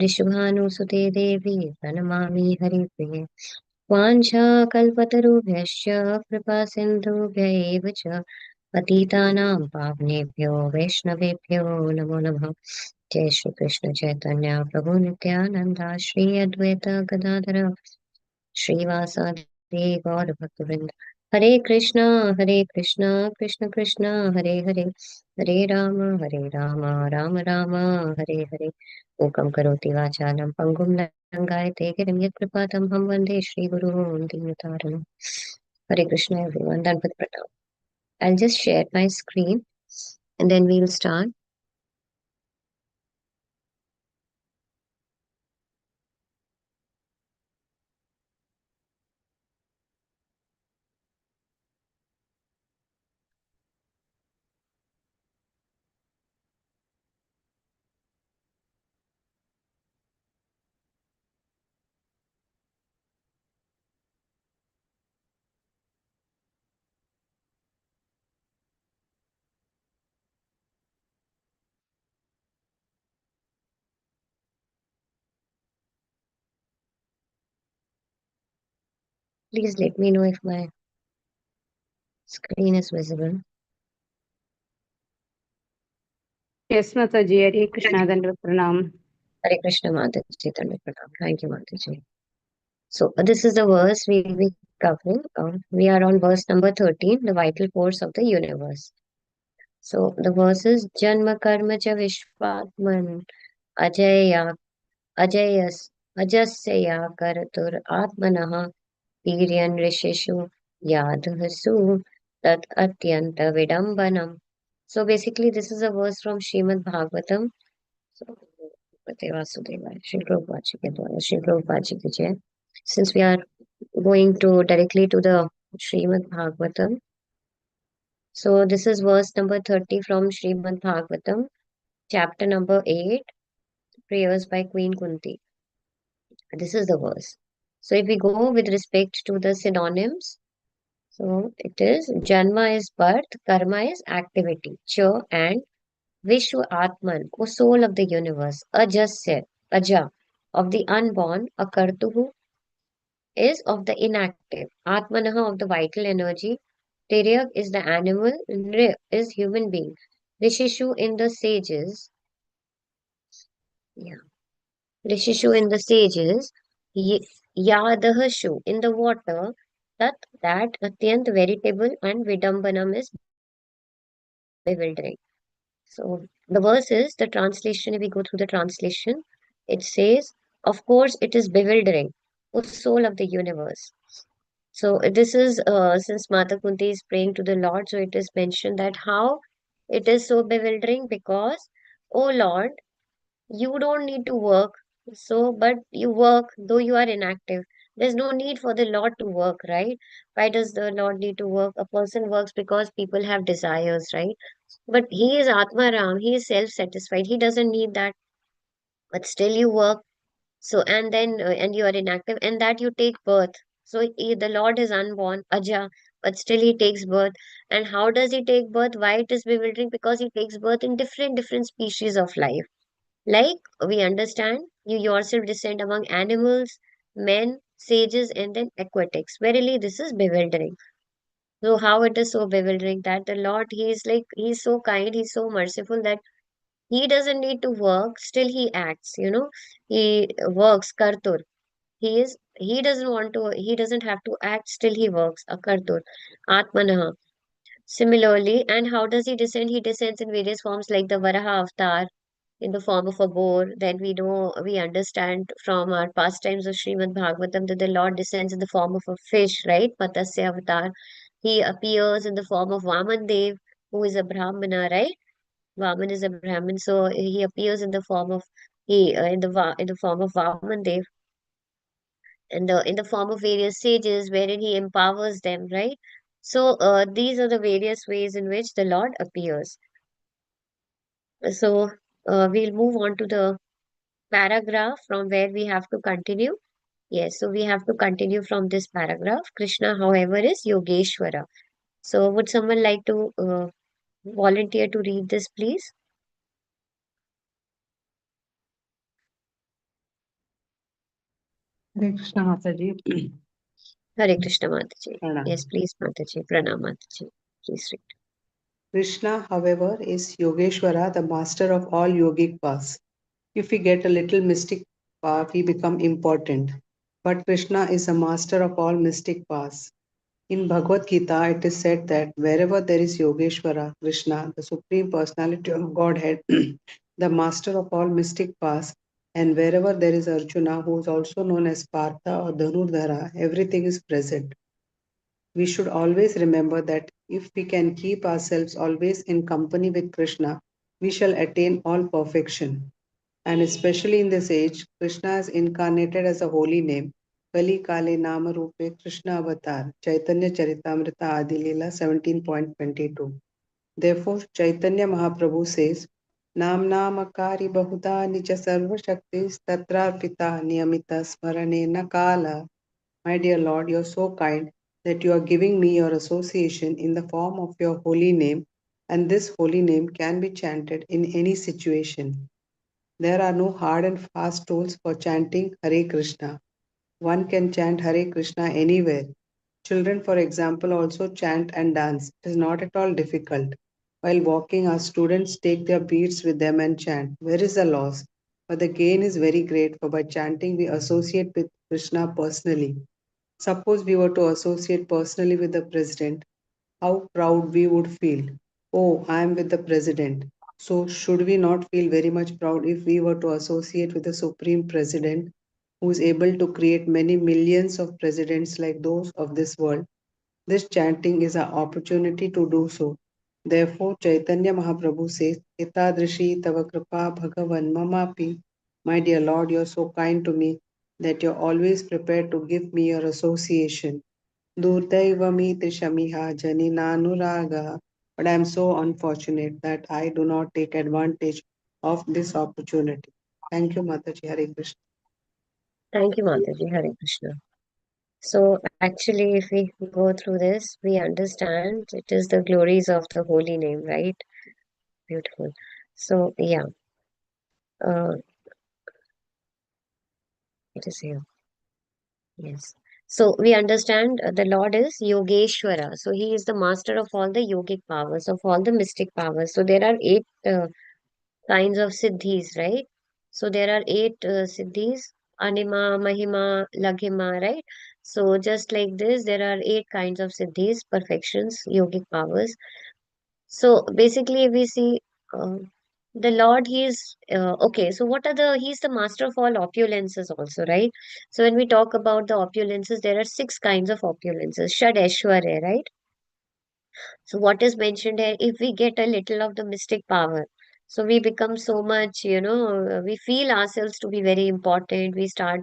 ऋषभानुसुते देवी प्रणमामि हरिप्रिये वाञ्छाकल्पतरुभ्यश्च कृपासिन्धुभ्य एव च पतितानां पावनेभ्यो वैष्णवेभ्यो नमो नमः। जय श्री कृष्ण चैतन्य प्रभु नित्यानंदा श्री अद्वैत गदाधर श्रीवासादि गौर भक्तवृंद। हरे कृष्णा कृष्ण कृष्ण हरे हरे, हरे राम राम राम हरे हरे। मूकं करोति वाचालं पङ्गुं लङ्घयते गिरिं यत्कृपातमहं वन्दे श्रीगुरुं दीनतारिणम्। Hare Krishna everyone. Danpat Pranam. I'll just share my screen and then we'll start. Please let me know if my screen is visible. Yes, Mataji, Hare Krishna, Dandavat Pranam. Hare Krishna Mataji, Dandapat Pranam. Thank you Mataji. So this is the verse we'll be covering. We are on verse number 13, the vital force of the universe. So the verse is Janma Karma Cha Vishwatman Ajaya Ajayas Ajasya Karatur Atmanaha Tiryan Rishishu Yadhasu Tat Atyanta Vidambanam. So basically this is a verse from Srimad Bhagavatam. So Pate Vasudevaya, Shri Prabhupada Ji ke द्वारा, Shri Prabhupada Ji ki jai. Since we are going to directly to the Srimad Bhagavatam. So this is verse number 30 from Srimad Bhagavatam, chapter number 8, prayers by Queen Kunti. This is the verse. So if we go with respect to the synonyms, so it is Janma is birth, Karma is activity, Cha and Vishwa Atman, O soul of the universe, Ajasya, Aja, of the unborn, Akartuhu is of the inactive, Atmanaha of the vital energy, Tiryak is the animal, Nri is human being. Rishishu in the sages, yeah, Rishishu in the sages, Yadahashu in the water, that Atyant veritable and Vidambanam is bewildering. So the verse is the translation. If we go through the translation, it says, of course, it is bewildering, O soul of the universe. So this is since Mata Kunti is praying to the Lord, so it is mentioned that how it is so bewildering because, oh Lord, you don't need to work. So, but you work though you are inactive. There's no need for the Lord to work, right? Why does the Lord need to work? A person works because people have desires, right? But he is Atma Ram, he is self-satisfied. He doesn't need that. But still you work. So, and then, and you are inactive, and that you take birth. So, the Lord is unborn, Aja, but still he takes birth. And how does he take birth? Why it is bewildering? Because he takes birth in different species of life. Like we understand, you yourself descend among animals, men, sages, and then aquatics. Verily, this is bewildering. So, how it is so bewildering that the Lord, he is like, he's so kind, he's so merciful that he doesn't need to work, still he acts, he works, kartur. He doesn't want to, he doesn't have to act, still he works, a kartur, atmanaha. Similarly, and how does he descend? He descends in various forms like the Varaha avatar in the form of a boar. Then we understand from our pastimes of Srimad Bhagavatam that the Lord descends in the form of a fish, right? Matsya avatar. He appears in the form of Vaman Dev, who is a Brahmana, right? Vaman is a Brahmin, so he appears in the form of in the form of Vaman Dev, in the form of various sages, wherein he empowers them, right? So these are the various ways in which the Lord appears. So we'll move on to the paragraph from where we have to continue. Yes, so we have to continue from this paragraph. Krishna, however, is Yogeshwara. So would someone like to volunteer to read this, please? Hare Krishna Mataji. Hare Krishna Mataji. Pranam. Yes, please, Mataji. Pranam Mataji. Please read. Krishna, however, is Yogeshwara, the master of all yogic paths. If we get a little mystic path, we become important. But Krishna is a master of all mystic paths. In Bhagavad Gita, it is said that wherever there is Yogeshwara, Krishna, the Supreme Personality of Godhead, the master of all mystic paths, and wherever there is Arjuna, who is also known as Partha or Dhanurdhara, everything is present. We should always remember that if we can keep ourselves always in company with Krishna, we shall attain all perfection. And especially in this age, Krishna is incarnated as a holy name. Kali Kale Nama Rupe Krishna Avatar, Chaitanya Charitamrita Adi Leela 17.22. Therefore, Chaitanya Mahaprabhu says, Nam Namakari Bahuda Nija Sarva Shaktis Tatrarpita Niyamita Smarane Nakala. My dear Lord, you are so kind that you are giving me your association in the form of your holy name, and this holy name can be chanted in any situation. There are no hard and fast rules for chanting Hare Krishna. One can chant Hare Krishna anywhere. Children, for example, also chant and dance. It is not at all difficult. While walking, our students take their beads with them and chant. Where is the loss? But the gain is very great, for by chanting we associate with Krishna personally. Suppose we were to associate personally with the president, how proud we would feel. Oh, I am with the president. So, should we not feel very much proud if we were to associate with the supreme president who is able to create many millions of presidents like those of this world? This chanting is an opportunity to do so. Therefore, Chaitanya Mahaprabhu says, Etadrishi tava kripa bhagavan mamapi. My dear Lord, you are so kind to me that you are always prepared to give me your association. Durdaivami Shamiha Janinanuraga. But I am so unfortunate that I do not take advantage of this opportunity. Thank you, Mataji. Hare Krishna. Thank you, Mataji. Hare Krishna. So actually, if we go through this, we understand it is the glories of the holy name, right? Beautiful. So yeah, uh, it is here. Yes. So we understand the Lord is Yogeshwara. So he is the master of all the yogic powers, of all the mystic powers. So there are eight kinds of siddhis, right? So there are eight siddhis, Anima, Mahima, Laghima, right? So just like this, there are eight kinds of siddhis, perfections, yogic powers. So basically, we see the Lord, he is okay. So, what are he's the master of all opulences, also, right? So, when we talk about the opulences, there are six kinds of opulences, Shad Aishwarya, right? So, what is mentioned here, if we get a little of the mystic power, so we become so much, we feel ourselves to be very important. We start,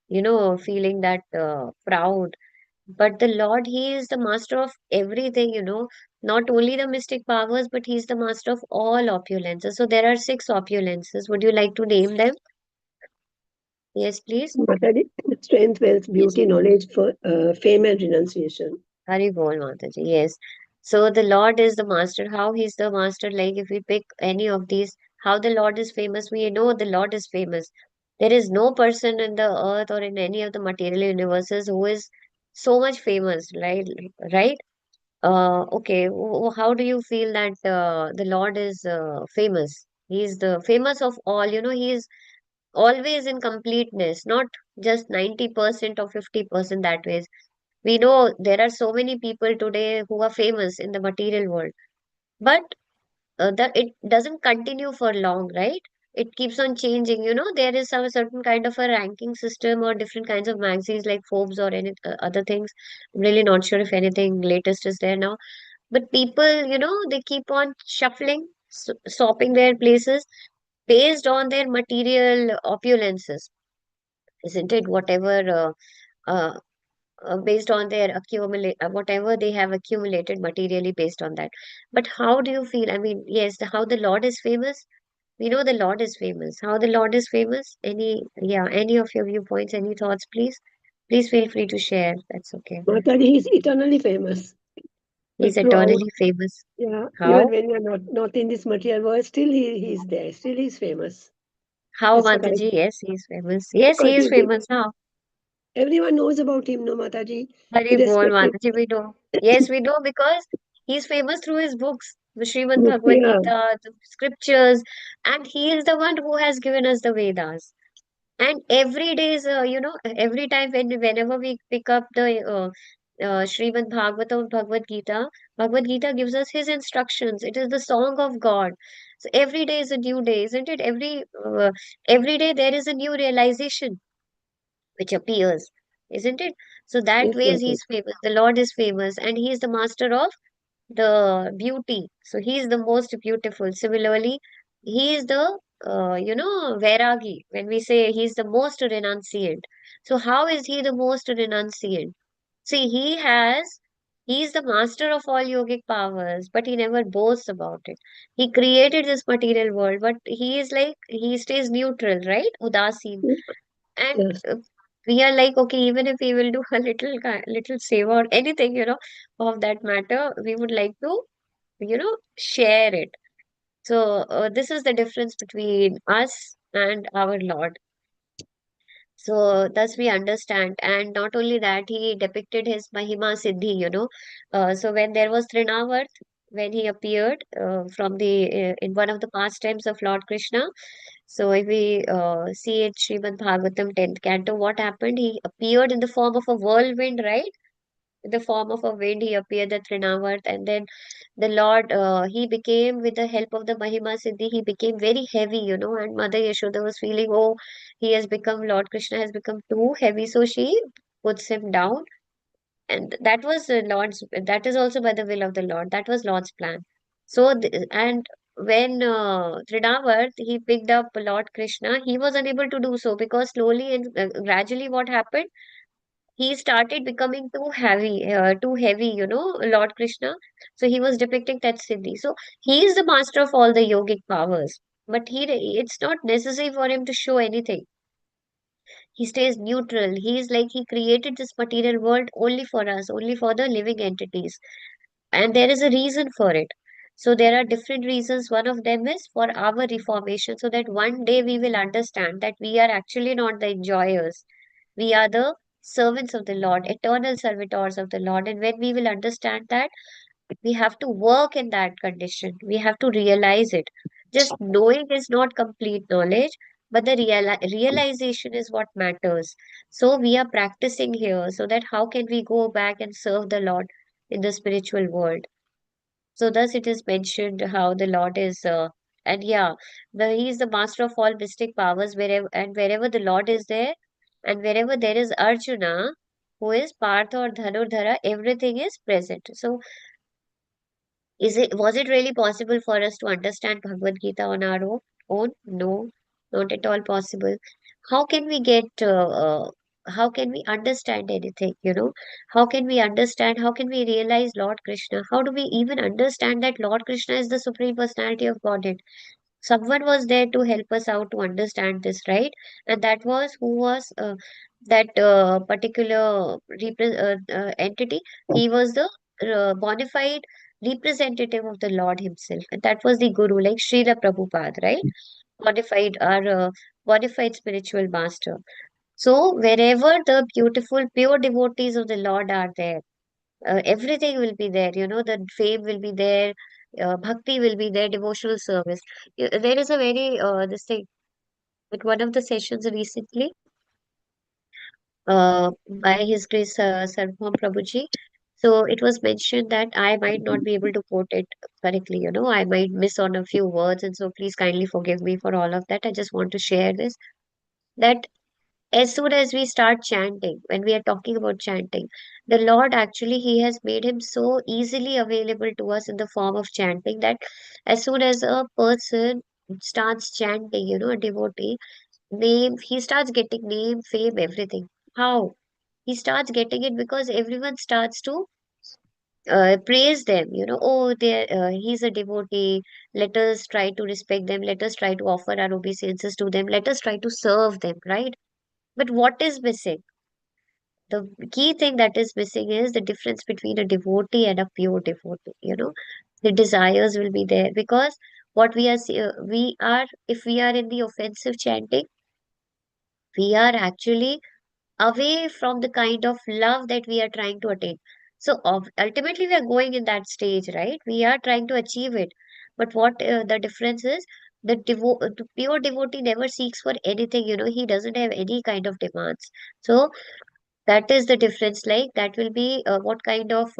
feeling that proud, but the Lord, He is the master of everything. Not only the mystic powers, but He's the master of all opulences. So there are six opulences. Would you like to name them? Yes, please. Mataji, strength, wealth, Yes. beauty, knowledge, for fame and renunciation. Hari Bol Mataji. Yes. So the Lord is the master. How He's the master? Like if we pick any of these, how the Lord is famous, we know the Lord is famous. There is no person in the earth or in any of the material universes who is so much famous, right? Right? Okay. How do you feel that the Lord is famous? He is the famous of all. He is always in completeness, not just 90% or 50% that ways. We know there are so many people today who are famous in the material world, but that it doesn't continue for long, right? It keeps on changing. There is some certain kind of a ranking system or different kinds of magazines like Forbes or any other things. I'm really not sure if anything latest is there now, but people, they keep on shuffling, swapping their places based on their material opulences, isn't it? Whatever, based on their accumulate, whatever they have accumulated materially based on that. But how do you feel? I mean, yes, how the Lord is famous. We know the Lord is famous. How the Lord is famous? Any of your viewpoints, any thoughts, please? Please feel free to share. That's okay. Mataji, he's eternally famous. He's Throughout, eternally famous. yeah, even How? when you're not in this material world, still he's there. Still he's famous. How, That's what I Mataji? Yes, he's famous. Yes, because he is famous. How? Everyone knows about him, no, Mataji, Hari Bol irrespective. Mataji, we know. Yes, we know because he's famous through his books, the Srimad Books, Bhagavad yeah, Gita, the scriptures, and he is the one who has given us the Vedas. And every day is, every time whenever we pick up the Srimad Bhagavatam, Bhagavad Gita gives us his instructions. It is the song of God. So every day is a new day, isn't it? Every day there is a new realization which appears, isn't it? So that yes, ways Mataji. he's famous. The Lord is famous, and he is the master of the beauty. So he is the most beautiful. Similarly, he is the Vairagi. When we say he's the most renunciant. So how is he the most renunciant? See, he is the master of all yogic powers, but he never boasts about it. He created this material world, but he is like, he stays neutral, right? Udasin. And Yes, we are like, okay, even if we will do a little seva or anything, of that matter, we would like to, share it. So this is the difference between us and our Lord. So thus we understand. And not only that, he depicted his Mahima Siddhi, So when there was Trinavarth, when he appeared from the in one of the pastimes of Lord Krishna. So if we see it, Srimad Bhagavatam 10th canto, what happened? He appeared in the form of a whirlwind, right? In the form of a wind, he appeared at Trinavarth, and then the Lord, he became, with the help of the Mahima Siddhi, he became very heavy, and Mother Yashoda was feeling, oh, he has become, Lord Krishna has become too heavy, so she puts him down. And that was the Lord's, that is also by the will of the Lord. That was Lord's plan. So, and when Trinavarth, he picked up Lord Krishna, he was unable to do so because slowly and gradually what happened? He started becoming too heavy, Lord Krishna. So he was depicting that Siddhi. So he is the master of all the yogic powers, but it's not necessary for him to show anything. He stays neutral. He is like he created this material world only for us, only for the living entities. And there is a reason for it. So there are different reasons. One of them is for our reformation, so that one day we will understand that we are actually not the enjoyers. We are the servants of the Lord, eternal servitors of the Lord. And when we will understand that, we have to work in that condition. We have to realize it. Just knowing is not complete knowledge, but the realization is what matters. So we are practicing here so that how can we go back and serve the Lord in the spiritual world? So thus it is mentioned how the Lord is, and yeah, he is the master of all mystic powers. Wherever the Lord is there, and wherever there is Arjuna, who is Partha or Dhanurdhara, everything is present. So was it really possible for us to understand Bhagavad Gita on our own? No, not at all possible. How can we get? How can we understand anything? How can we understand? How can we realize Lord Krishna? How do we even understand that Lord Krishna is the Supreme Personality of Godhead? Someone was there to help us out to understand this, right? And that was who was that particular entity. He was the bona fide representative of the Lord himself, and that was the Guru, like Srila Prabhupada, right? Bona fide spiritual master. So wherever the beautiful pure devotees of the Lord are there, everything will be there, the fame will be there, bhakti will be there, devotional service. There is a very this thing at one of the sessions recently, by His Grace Sarvabhaum Prabhuji. So it was mentioned that I might not be able to quote it correctly, I might miss on a few words, and so please kindly forgive me for all of that. I just want to share this, that as soon as we start chanting, when we are talking about chanting, the Lord actually, He has made Him so easily available to us in the form of chanting that as soon as a person starts chanting, a devotee, he starts getting name, fame, everything. How? He starts getting it because everyone starts to praise them, oh, he's a devotee. Let us try to respect them. Let us try to offer our obeisances to them. Let us try to serve them, right? But what is missing? The key thing that is missing is the difference between a devotee and a pure devotee. The desires will be there because if we are in the offensive chanting, we are actually away from the kind of love that we are trying to attain. So ultimately, we are going in that stage, right? We are trying to achieve it. But what the difference is, the pure devotee never seeks for anything, he doesn't have any kind of demands. So that is the difference. Like that will be what kind of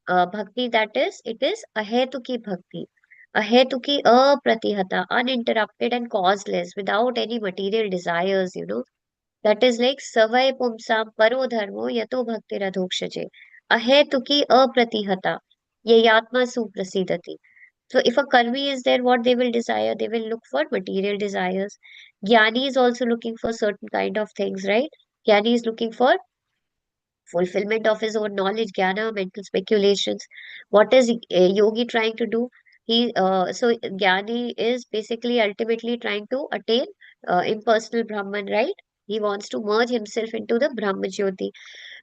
bhakti that is. It is ahetuki bhakti. Ahetuki apratihata, uninterrupted and causeless, without any material desires. That is like savai pumsam paro dharmo yato bhakti radhokshaje. Ahetuki apratihata. Yayatma suprasidati. So if a karmi is there, what they will desire? They will look for material desires. Jnani is also looking for certain kind of things, right? Jnani is looking for fulfillment of his own knowledge, jnana, mental speculations. What is yogi trying to do? So jnani is basically ultimately trying to attain impersonal Brahman, right? He wants to merge himself into the Brahma Jyoti.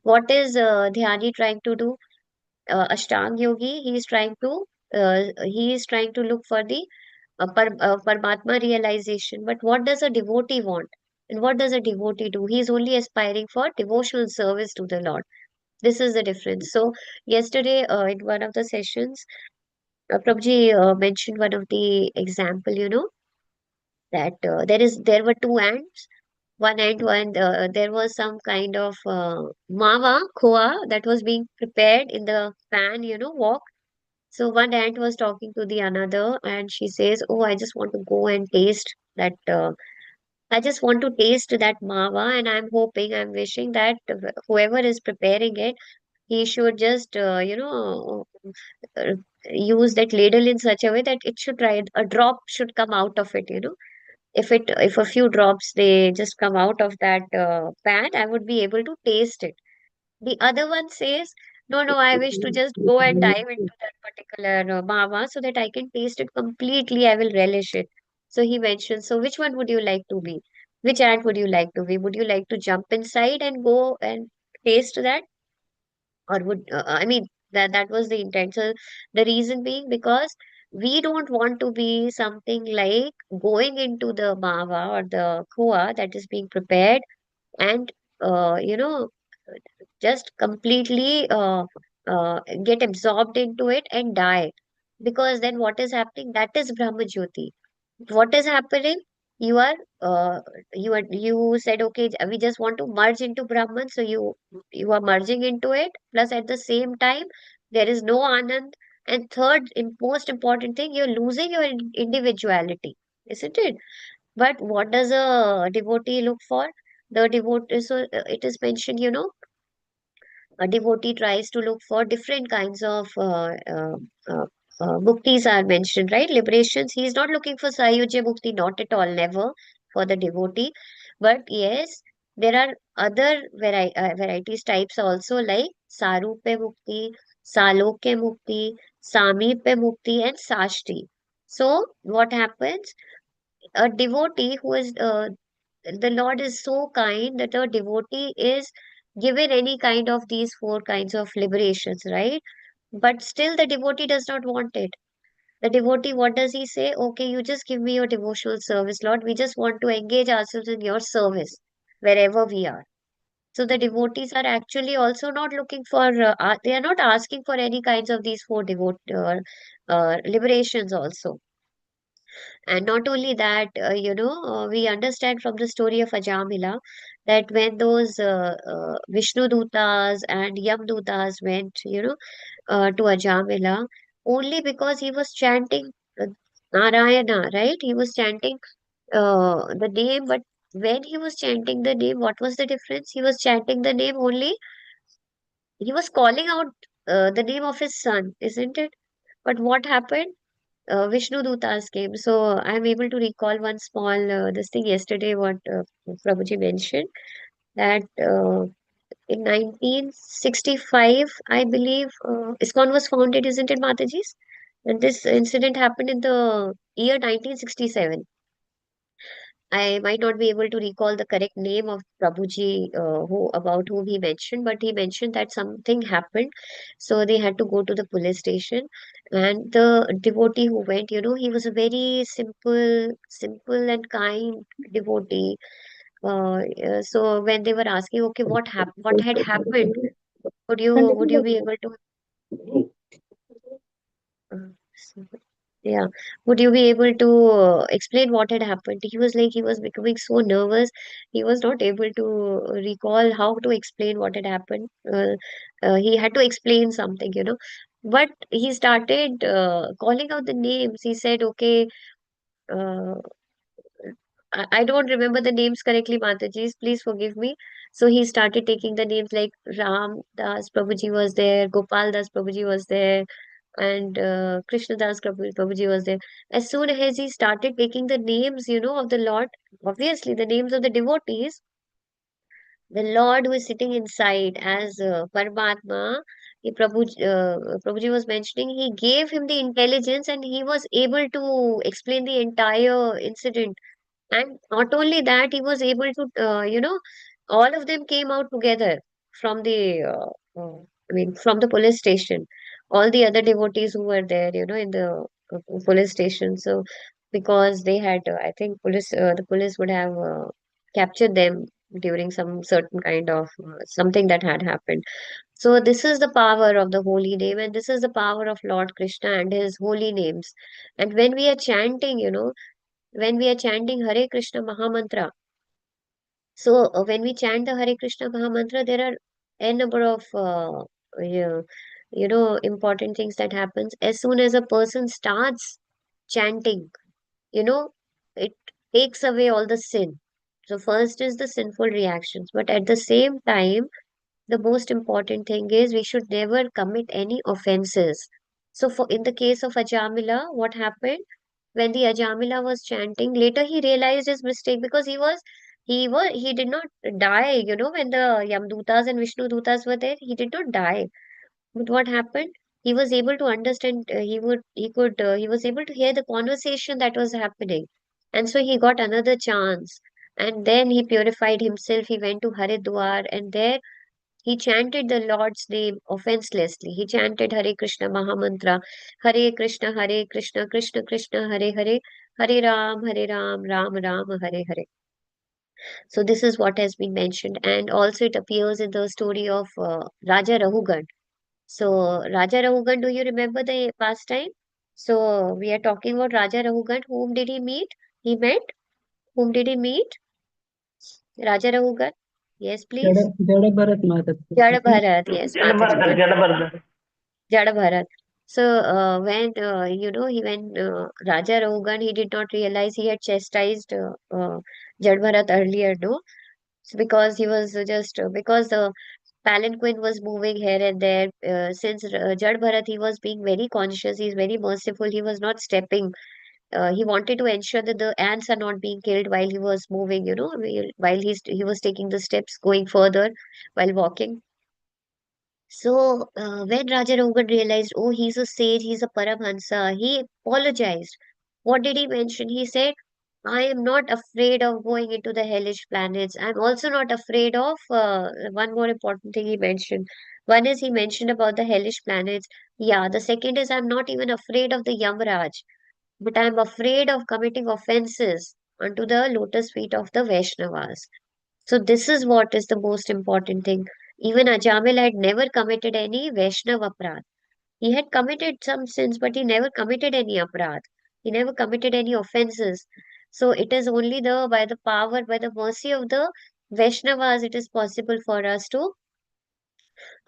What is Dhyani trying to do? Ashtang Yogi, he is trying to look for the Paramatma realization. But what does a devotee want? And what does a devotee do? He is only aspiring for devotional service to the Lord. This is the difference. So yesterday, in one of the sessions, Prabhuji mentioned one of the example, that there were two ants. One ant, there was some kind of mava khoa that was being prepared in the pan, wok. So one ant was talking to the another, and she says, "Oh, I just want to go and taste that. I just want to taste that mava, and I'm wishing that whoever is preparing it, he should just, uh, use that ladle in such a way that it should try a drop should come out of it. If a few drops they just come out of that pan, I would be able to taste it." The other one says, "No, no, I wish to just go and dive into that particular mava so that I can taste it completely. I will relish it." So he mentions, "So which one would you like to be? Which ant would you like to be? Would you like to jump inside and go and taste that? Or I mean, that was the intent." So the reason being, because we don't want to be something like going into the mava or the kua that is being prepared and just completely get absorbed into it and die. Because then what is happening? That is Brahma Jyoti. What is happening? You are you said, okay, we just want to merge into Brahman, so you are merging into it. Plus, at the same time, there is no Anand. And third, most important thing, you're losing your individuality, isn't it? But what does a devotee look for? The devotee, so it is mentioned, a devotee tries to look for different kinds of uh, muktis are mentioned, right? Liberations. He is not looking for Sayujya Mukti, not at all, never for the devotee. But yes, there are other varieties types also, like Sarupya Mukti, Salokya Mukti, Samipya Mukti, and Sashti. So what happens? A devotee who is the Lord is so kind that a devotee is given any kind of these four kinds of liberations, right? But still, the devotee does not want it. The devotee, what does he say? Okay, you just give me your devotional service, Lord. We just want to engage ourselves in your service wherever we are. So the devotees are actually also not looking for, they are not asking for any kinds of these four liberations also. And not only that, we understand from the story of Ajamila that when those Vishnu Dutas and Yam Dutas went, to Ajamila, only because he was chanting uh, Narayana, right? He was chanting the name, but when he was chanting the name, what was the difference? He was chanting the name only, he was calling out the name of his son, isn't it? But what happened? Vishnu Dutas came. So I'm able to recall one small this thing yesterday, what Prabhuji mentioned, that in 1965, I believe, ISKCON was founded, isn't it, Mataji's? And this incident happened in the year 1967. I might not be able to recall the correct name of Prabhuji, who about whom he mentioned, but he mentioned that something happened, so they had to go to the police station. And the devotee who went, he was a very simple and kind devotee. So when they were asking, okay, what had happened? Would you be able to so, yeah, would you be able to explain what had happened? He was like he was becoming so nervous. He was not able to recall how to explain what had happened. He had to explain something, But he started calling out the names. He said, okay, uh, I don't remember the names correctly, Mataji. Please forgive me. So he started taking the names like Ram Das Prabhuji was there, Gopal Das Prabhuji was there, and Krishna Das Prabhuji was there. As soon as he started taking the names, of the Lord, obviously the names of the devotees, the Lord who is sitting inside as Paramatma, Prabhuji was mentioning, he gave him the intelligence and he was able to explain the entire incident. And not only that, he was able to, all of them came out together from from the police station. All the other devotees who were there, in the police station. So, because they had, I think, the police would have captured them during some certain kind of something that had happened. So, this is the power of the holy name, and this is the power of Lord Krishna and his holy names. And when we are chanting, when we are chanting Hare Krishna Mahamantra. So when we chant the Hare Krishna Mahamantra, there are a number of yeah, important things that happens as soon as a person starts chanting. You know, it takes away all the sin. So first is the sinful reactions, but at the same time, the most important thing is we should never commit any offenses. So for in the case of Ajamila, what happened? When the Ajamila was chanting, later he realized his mistake because he did not die, when the Yamdutas and Vishnu Dutas were there, he did not die. But what happened? He was able to understand, he was able to hear the conversation that was happening. And so he got another chance. And then he purified himself. He went to Haridwar and there he chanted the Lord's name offenselessly. He chanted Hare Krishna Mahamantra, Hare Krishna, Krishna Krishna, Hare Hare, Hare Ram, Ram Ram, Hare Hare. So this is what has been mentioned, and also it appears in the story of Raja Rahugan. So Raja Rahugan, do you remember the pastime? So we are talking about Raja Rahugan. Whom did he meet? He met. Whom did he meet? Raja Rahugan. Yes, please. जड़ भरत माता Jada Bharat. Yes, Mataji. Good. जड़ Jada Bharat. So when when Raja Rogan, he did not realize he had chastised Jada Bharat earlier, no? So because he was just because the palanquin was moving here and there. Since Jada Bharat, he was being very conscious. He's very merciful. He was not stepping. He wanted to ensure that the ants are not being killed while he was moving. While he was taking the steps, going further while walking. So, when Raja Rogan realized, oh, he's a sage, he's a Paramhansa, he apologized. What did he mention? He said, I am not afraid of going into the hellish planets. I'm also not afraid of one more important thing he mentioned. One is he mentioned about the hellish planets. Yeah, the second is I'm not even afraid of the Yamraj, but I'm afraid of committing offenses unto the lotus feet of the Vaishnavas. So this is what is the most important thing. Even Ajamil had never committed any Vaishnava aparadh. He had committed some sins, but he never committed any aparadh. He never committed any offenses. So it is only by the power, by the mercy of the Vaishnavas, it is possible for us to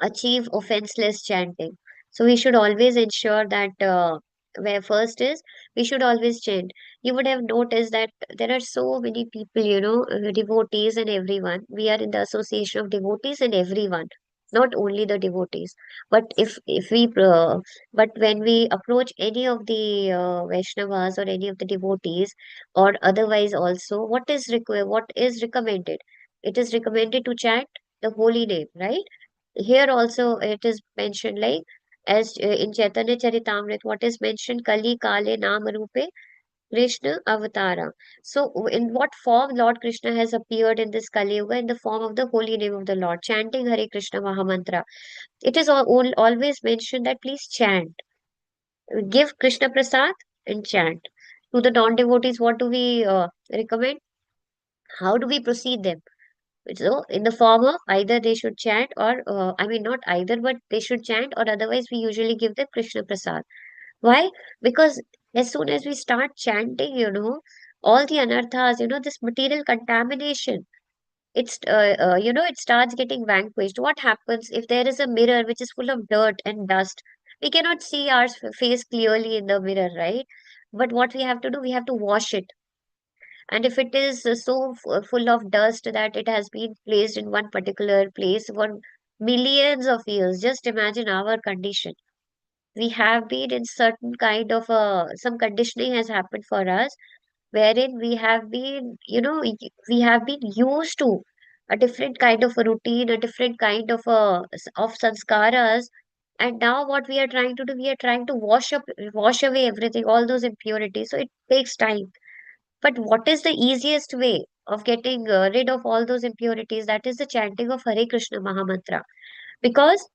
achieve offenseless chanting. So we should always ensure that where first is we should always chant. You would have noticed that there are so many people, devotees and everyone. We are in the association of devotees and everyone, not only the devotees. But if we but when we approach any of the Vaishnavas or any of the devotees or otherwise also, what is recommended? It is recommended to chant the holy name, right? Here also it is mentioned like as in Chaitanya Charitamrita, what is mentioned Kali Kale Nama Rupe Krishna Avatara. So in what form Lord Krishna has appeared in this Kali Yuga? In the form of the holy name of the Lord, chanting Hare Krishna Mahamantra. It is always mentioned that please chant, give Krishna Prasad and chant. To the non-devotees, what do we recommend? How do we proceed them? So, in the form of either they should chant or, I mean, not either, but they should chant, or otherwise, we usually give them Krishna Prasad. Why? Because as soon as we start chanting, all the anarthas, this material contamination, it starts getting vanquished. What happens if there is a mirror which is full of dirt and dust? We cannot see our face clearly in the mirror, right? But what we have to do, we have to wash it. And if it is full of dust that it has been placed in one particular place for millions of years, just imagine our condition. We have been in certain kind of some conditioning has happened for us, wherein we have been, we have been used to a different kind of a routine, a different kind of of sanskaras. And now what we are trying to do, we are trying to wash away everything, all those impurities. So it takes time. But what is the easiest way of getting rid of all those impurities? That is the chanting of Hare Krishna Mahamantra. Because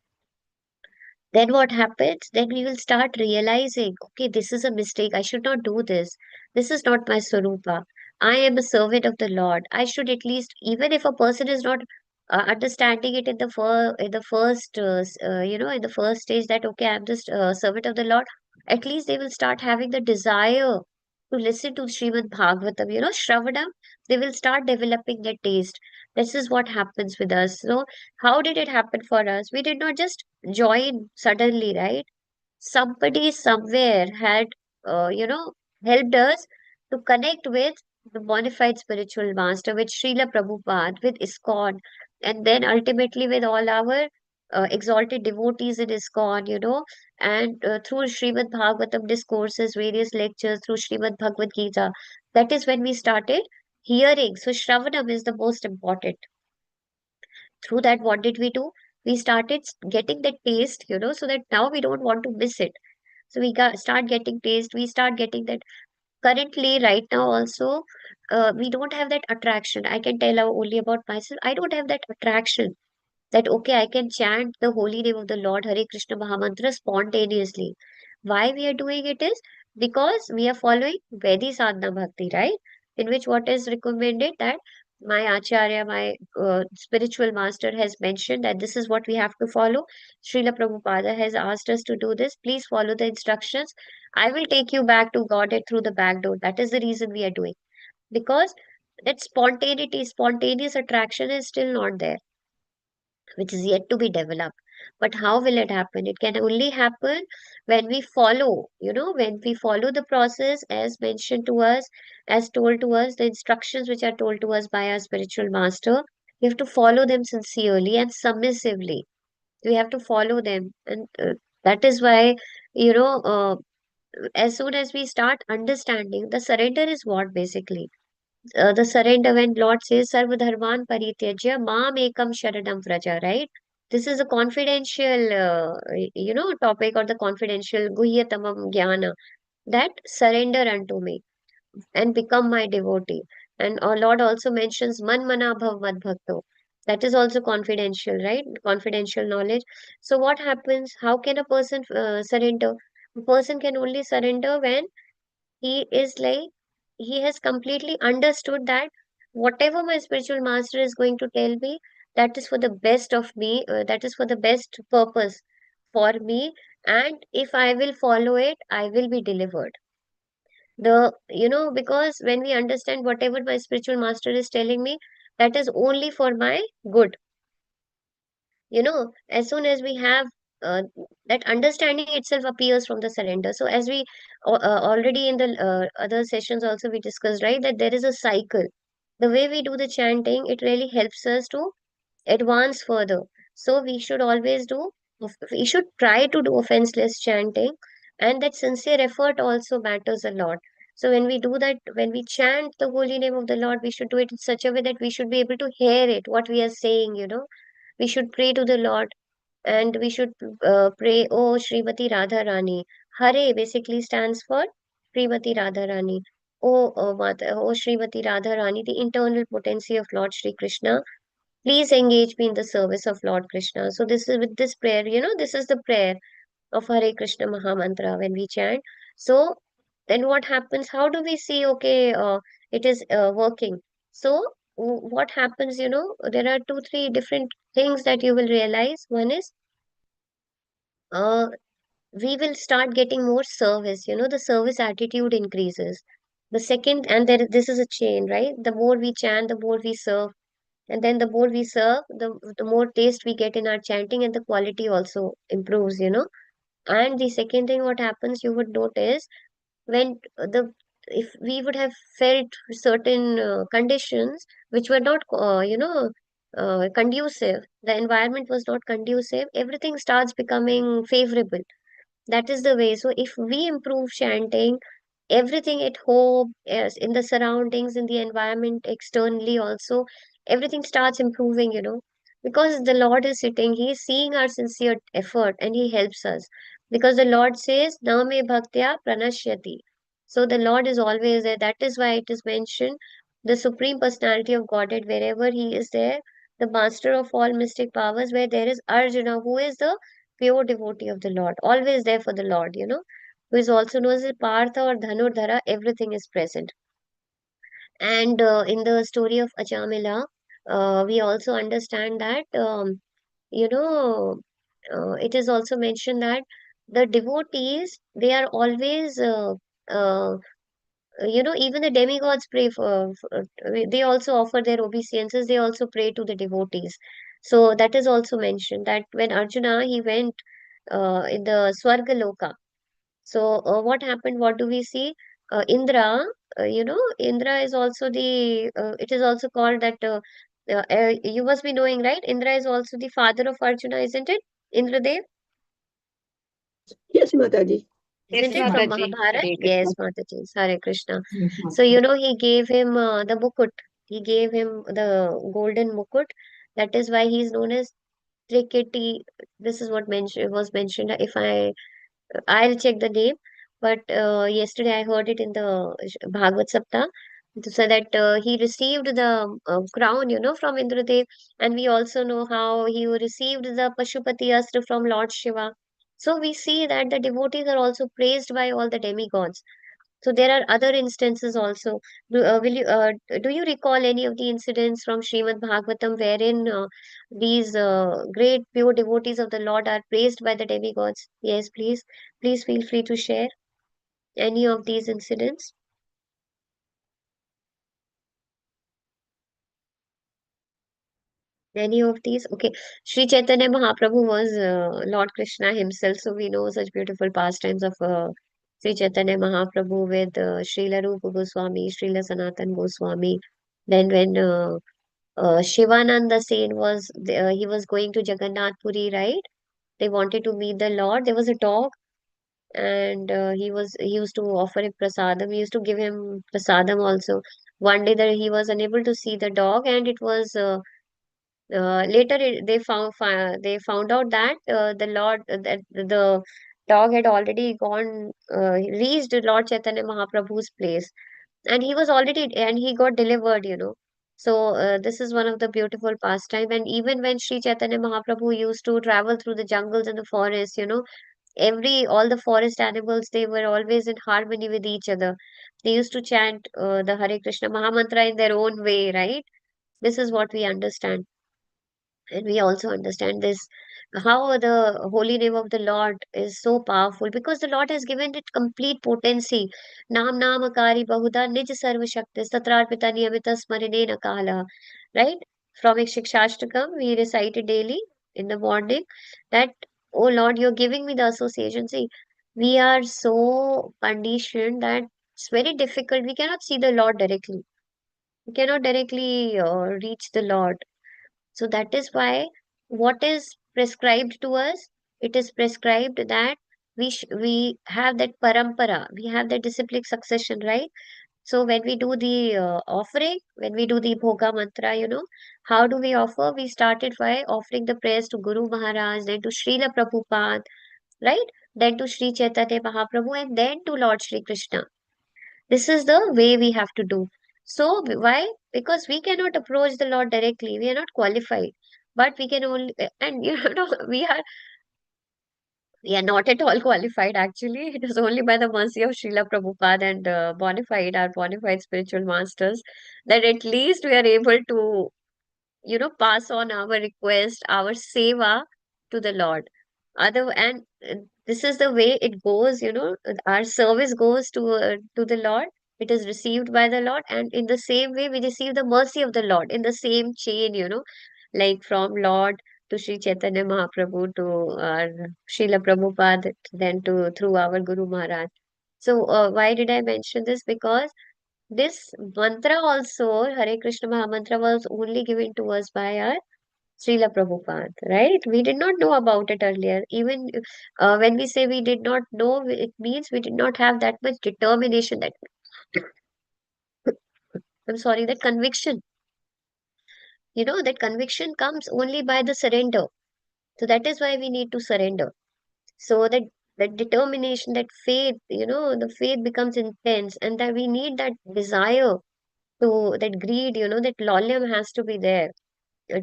then what happens? Then we will start realizing, okay, this is a mistake. I should not do this. This is not my Swarupa. I am a servant of the Lord. I should at least, even if a person is not understanding it in the first, in the first stage that okay, I'm just a servant of the Lord. At least they will start having the desire to listen to Srimad Bhagavatam. Shravanam. They will start developing their taste. This is what happens with us. So, how did it happen for us? We did not just join suddenly, right? Somebody somewhere had, helped us to connect with the bona fide spiritual master, with Srila Prabhupada, with ISKCON, and then ultimately with all our exalted devotees in ISKCON, and through Srimad Bhagavatam discourses, various lectures, through Srimad Bhagavad Gita. That is when we started hearing. So, Shravanam is the most important. Through that, what did we do? We started getting the taste, so that now we don't want to miss it. So we start getting taste, we start getting that. Currently, right now also, we don't have that attraction. I can tell only about myself. I don't have that attraction that okay, I can chant the holy name of the Lord, Hare Krishna Mahamantra, spontaneously. Why we are doing it is because we are following Vedi Sadhana Bhakti, right? In which what is recommended that my Acharya, my spiritual master has mentioned that this is what we have to follow. Srila Prabhupada has asked us to do this. Please follow the instructions. I will take you back to Godhead through the back door. That is the reason we are doing. Because that spontaneity, spontaneous attraction is still not there, which is yet to be developed. But how will it happen? It can only happen when we follow, when we follow the process as mentioned to us, as told to us, the instructions which are told to us by our spiritual master. We have to follow them sincerely and submissively. We have to follow them. And that is why, you know, uh, as soon as we start understanding, the surrender is what basically? The surrender when Lord says Sarva Dharman Parityajya Mam Ekam Sharanam Vraja, right? This is a confidential, topic, or the confidential Guhyatamam Jnana, that surrender unto me and become my devotee. And our Lord also mentions Man Mana Bhav Mad Bhakto. That is also confidential, right? Confidential knowledge. So what happens? How can a person surrender? A person can only surrender when he is like, he has completely understood that whatever my spiritual master is going to tell me, that is for the best of me, that is for the best purpose for me. And if I will follow it, I will be delivered. Because when we understand whatever my spiritual master is telling me, that is only for my good. As soon as we have uh, that understanding itself appears from the surrender. So as we already in the other sessions also we discussed, right, that there is a cycle. The way we do the chanting, it really helps us to advance further. So we should always we should try to do offenseless chanting, and that sincere effort also matters a lot. So when we do that, when we chant the holy name of the Lord, we should do it in such a way that we should be able to hear it, what we are saying. We should pray to the Lord, and we should pray, Oh Srimati Radha Rani. Hare basically stands for Srimati Radha Rani. Oh Srimati Radha Rani, the internal potency of Lord Shri Krishna. Please engage me in the service of Lord Krishna. So this is with this prayer, this is the prayer of Hare Krishna Mahamantra when we chant. So then what happens? How do we see, okay, it is working? So what happens, there are two, three different things that you will realize. One is, uh, we will start getting more service, the service attitude increases. The second, and this is a chain, right? The more we chant, the more we serve. And then the more we serve, the more taste we get in our chanting, and the quality also improves. And the second thing, what happens, you would notice, when if we would have felt certain conditions which were not conducive, the environment was not conducive, everything starts becoming favorable. That is the way. So if we improve chanting, everything at home, yes, in the surroundings, in the environment, externally also, everything starts improving. Because the Lord is sitting, He is seeing our sincere effort and He helps us. Because the Lord says, Na me bhaktya pranashyati. So the Lord is always there. That is why it is mentioned, the Supreme Personality of Godhead, wherever He is there, the master of all mystic powers, where there is Arjuna, who is the pure devotee of the Lord, always there for the Lord, who is also known as Partha or Dhanurdhara, everything is present. And in the story of Achamila, we also understand that, you know, it is also mentioned that the devotees, they are always, uh, even the demigods pray they also offer their obeisances, they also pray to the devotees. So that is also mentioned that when Arjuna, he went in the Swarga Loka, so what happened? What do we see? Indra, Indra is also it is also called that, you must be knowing, right? Indra is also the father of Arjuna, isn't it? Indradev, Yes, Mataji. isn't Yes, it from Mataji. Mahabharata? Hare Yes, Krishna. Mataji, Hare Krishna. Yes, So, Master. he gave him the mukut. He gave him the golden mukut. That is why he is known as Triketi. This is what was mentioned. I'll check the name, but yesterday I heard it in the Bhagavad Sapta, so that he received the crown, from Indradev, and we also know how he received the Pashupati Astra from Lord Shiva. So we see that the devotees are also praised by all the demigods. So there are other instances also. Do you recall any of the incidents from Srimad Bhagavatam wherein these great pure devotees of the Lord are praised by the demigods? Yes, please. Please feel free to share any of these incidents. Any of these? Okay. Sri Chaitanya Mahaprabhu was Lord Krishna himself, so we know such beautiful pastimes of Sri Chaitanya Mahaprabhu with Srila Rupa Goswami, Srila Sanatan Goswami. Then when Shivananda Sen he was going to Jagannath Puri, right? They wanted to meet the Lord. There was a dog, and he used to offer him prasadam. He used to give him prasadam also. One day that he was unable to see the dog, and it was later they found out that that the dog had already reached Lord Chaitanya Mahaprabhu's place, and he was already and he got delivered. So this is one of the beautiful pastime. And even when Sri Chaitanya Mahaprabhu used to travel through the jungles and the forests, all the forest animals, they were always in harmony with each other. They used to chant the Hare Krishna Mahamantra in their own way, right? This is what we understand. And we also understand this, how the holy name of the Lord is so powerful, because the Lord has given it complete potency. Nam namakari bahuda nij sarva shaktis tatrarpita niyamita smarinena kala. Right? From Shikshashtakam, we recite it daily in the morning that, oh Lord, you're giving me the association. See, we are so conditioned that it's very difficult. We cannot see the Lord directly. We cannot directly reach the Lord. So that is why what is prescribed to us, it is prescribed that we have that parampara, we have that disciplic succession, right? So when we do the offering, when we do the bhoga mantra, how do we offer? We started by offering the prayers to Guru Maharaj, then to Srila Prabhupada, right? Then to Sri Chaitanya Mahaprabhu, and then to Lord Sri Krishna. This is the way we have to do. So, why? Because we cannot approach the Lord directly. We are not qualified. But we can only, and we are We are not at all qualified, actually. It is only by the mercy of Srila Prabhupada and our bona fide spiritual masters, that at least we are able to, pass on our request, our seva to the Lord. And this is the way it goes, our service goes to the Lord. It is received by the Lord, and in the same way, we receive the mercy of the Lord in the same chain, like from Lord to Sri Chaitanya Mahaprabhu to our Srila Prabhupada, then to through our Guru Maharaj. So, why did I mention this? Because this mantra also, Hare Krishna Mahamantra, was only given to us by our Srila Prabhupada, right? We did not know about it earlier. Even when we say we did not know, it means we did not have that much determination, that, I'm sorry, that conviction. That conviction comes only by the surrender. So that is why we need to surrender. So that determination, that faith, the faith becomes intense, and that we need that desire to, that greed, that lolyam has to be there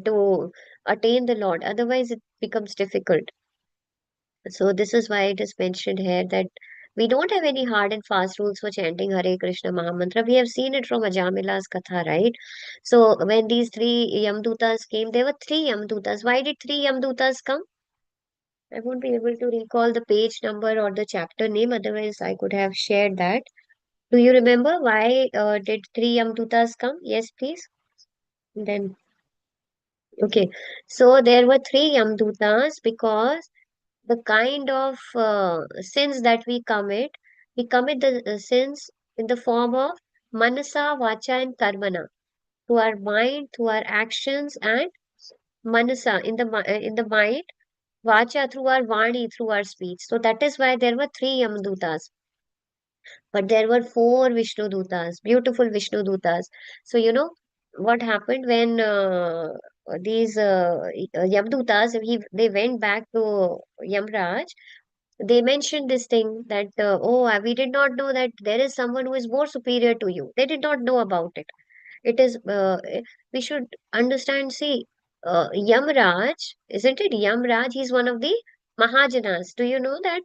to attain the Lord. Otherwise, it becomes difficult. So this is why it is mentioned here that we don't have any hard and fast rules for chanting Hare Krishna Mahamantra. We have seen it from Ajamila's Katha, right? So when these three Yamdutas came, there were three Yamdutas. Why did three Yamdutas come? I won't be able to recall the page number or the chapter name, otherwise I could have shared that. Do you remember why did three Yamdutas come? Yes, please. Then, okay. So there were three Yamdutas because the kind of sins that we commit the sins in the form of manasa, vacha, and karmana, through our mind, through our actions, and manasa in the mind, vacha through our vani, through our speech. So that is why there were three Yamdutas. But there were four Vishnu Dutas, beautiful Vishnu Dutas. So, what happened when these Yamdutas, they went back to Yamraj, they mentioned this thing that, oh, we did not know that there is someone who is more superior to you. They did not know about it. It is, we should understand, see, Yamraj, isn't it? Yamraj, he's one of the Mahajanas. Do you know that?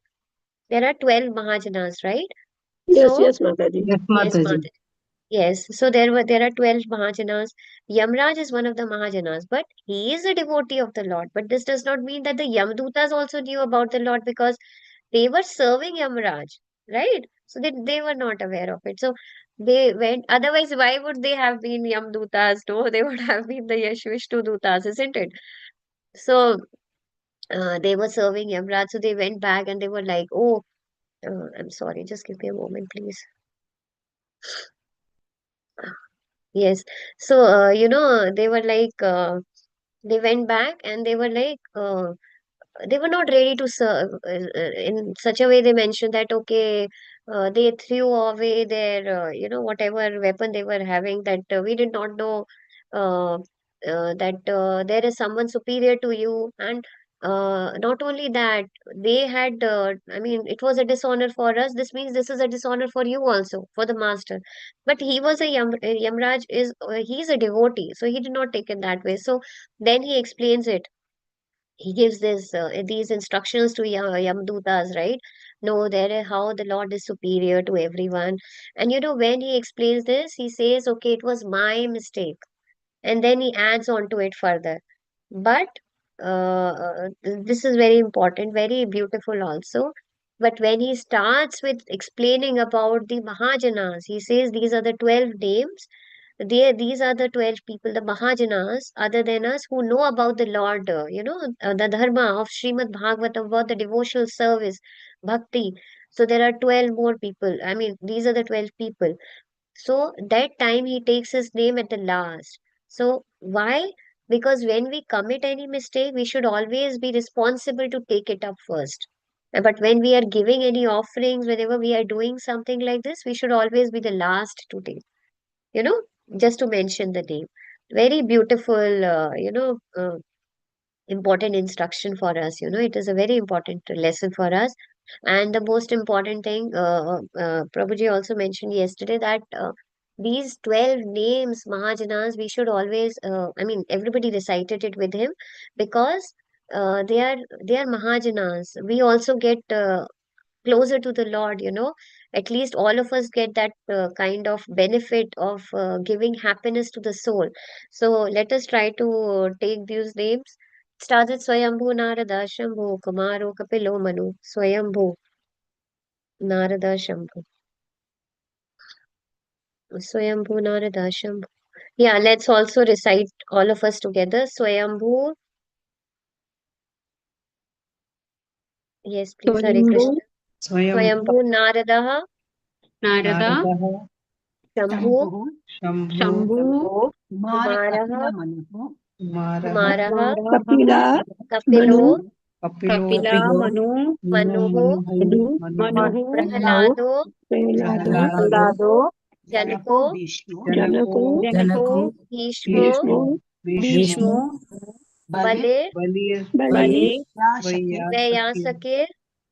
There are 12 Mahajanas, right? Yes, So, yes, Mataji. Yes, yes, Mataji. yes. So there are 12 Mahajanas. Yamraj is one of the Mahajanas, but he is a devotee of the Lord. But this does not mean that the Yamdutas also knew about the Lord, because they were serving Yamraj, right? So they were not aware of it. So they went, otherwise, why would they have been Yamdutas? No, they would have been the Vishnu Dutas, isn't it? So they were serving Yamraj. So they went back and they were like, oh, I'm sorry, just give me a moment, please. Yes. So, they were like, they went back and they were like, they were not ready to serve in such a way. They mentioned that, okay, they threw away their, whatever weapon they were having, that we did not know uh, that there is someone superior to you. And not only that, they had, I mean, it was a dishonor for us. This means this is a dishonor for you also, for the master. But he was Yamraj is, he's a devotee, so he did not take it that way. So then he explains it. He gives these instructions to Yamdutas, right? No, there is how the Lord is superior to everyone. And when he explains this, he says, okay, it was my mistake. And then he adds on to it further. But this is very important, very beautiful also. But when he starts with explaining about the Mahajanas, he says these are the 12 names. These are the 12 people, the Mahajanas, other than us, who know about the Lord, the Dharma of Srimad Bhagavatam, about the devotional service, Bhakti. So there are 12 more people. I mean, these are the 12 people. So that time he takes his name at the last. So why? Because when we commit any mistake, we should always be responsible to take it up first. But when we are giving any offerings, whenever we are doing something like this, we should always be the last to take, you know, just to mention the name. Very beautiful, important instruction for us. It is a very important lesson for us. And the most important thing, Prabhuji also mentioned yesterday, that these 12 names, Mahajanas, we should always, I mean, everybody recited it with him, because they are Mahajanas. We also get closer to the Lord, you know. At least all of us get that kind of benefit of giving happiness to the soul. So let us try to take these names. It starts with Swayambhu Narada Shambhu Kumaro Kapilo Manu. Swayambhu Narada Shambhu. Swayambhu Narada Shambhu. Yeah, let's also recite all of us together. Swayambhu. Yes, please, Hare Swayambhu, Krishna. Swayam Swayambhu Naradaha Narada, Naradaha Shambhu Shambhu Shambhu, Kumaraha Kumaraha Kumaraha Kapila, Kapilo Manu, Kapilo Kapila, Manu, Manuhu Manu, Manuhu Manuhu, Prahalado Prahlada, Prahalado Prahlado, Janako Janako Janako, Janako, Bhishmo Bhishmo Bhishmo, Bhishmo Bhishmo, Balir Balir Bali, Bali, Vaiyasaki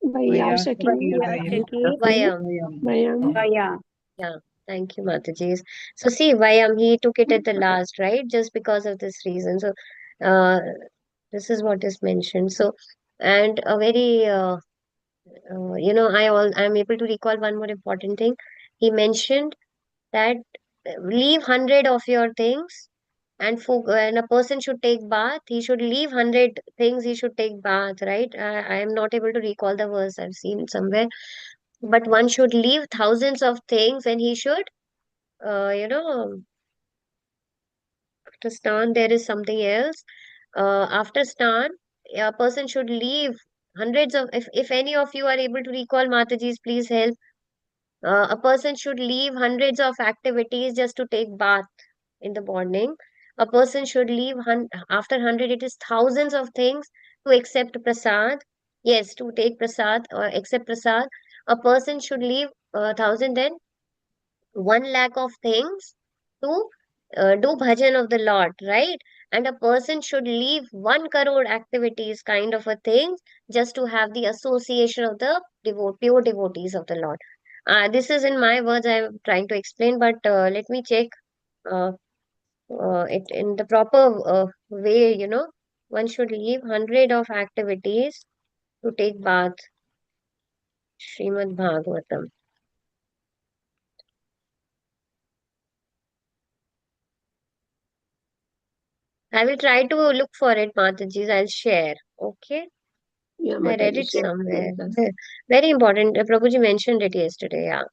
Vyasakir Vaiyasaki, Vayam Vyasaki, Vayam. Vayam Vayam, Vaya. Yeah, thank you, Mataji. So see, Vayam, he took it at the last, right? Just because of this reason. So uh, this is what is mentioned. So, and a very you know, I'm able to recall one more important thing. He mentioned that leave 100 of your things, and for when a person should take bath, he should leave 100 things, he should take bath, right? I am not able to recall the verse, I've seen it somewhere, but one should leave thousands of things when he should you know, after stan there is something else. After stan, a person should leave hundreds of, if any of you are able to recall, Mataji's, please help. A person should leave hundreds of activities just to take bath in the morning. A person should leave after 100, it is thousands of things to accept prasad. Yes, to take prasad or accept prasad. A person should leave 1,000, then 1 lakh of things to do bhajan of the Lord, right? And a person should leave 1 crore activities, kind of a thing, just to have the association of the pure devotees of the Lord. This is in my words, I'm trying to explain, but let me check uh, it in the proper way, you know. One should leave 100 of activities to take bath. Srimad Bhagavatam. I will try to look for it, Mataji. I'll share. Okay. yeah, I read Mataji, it share. somewhere. Very important. Prabhuji mentioned it yesterday. Yeah.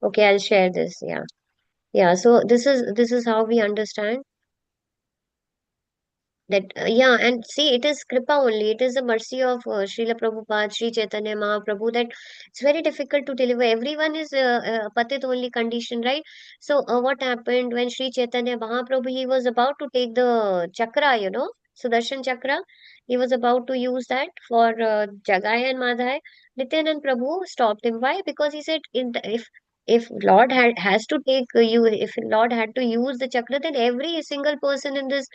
Okay, I'll share this. Yeah. Yeah. So this is how we understand that. Yeah, and see, it is Kripa only. It is the mercy of Srila Prabhupada, Sri Chaitanya Mahaprabhu, that it's very difficult to deliver. Everyone is patit only condition, right? So what happened when Sri Chaitanya Mahaprabhu, he was about to take the chakra, you know, Sudarshan chakra. He was about to use that for Jagai and Madhai. Nityanand Prabhu stopped him. Why? Because he said, if Lord has to take you, if Lord had to use the chakra, then every single person in this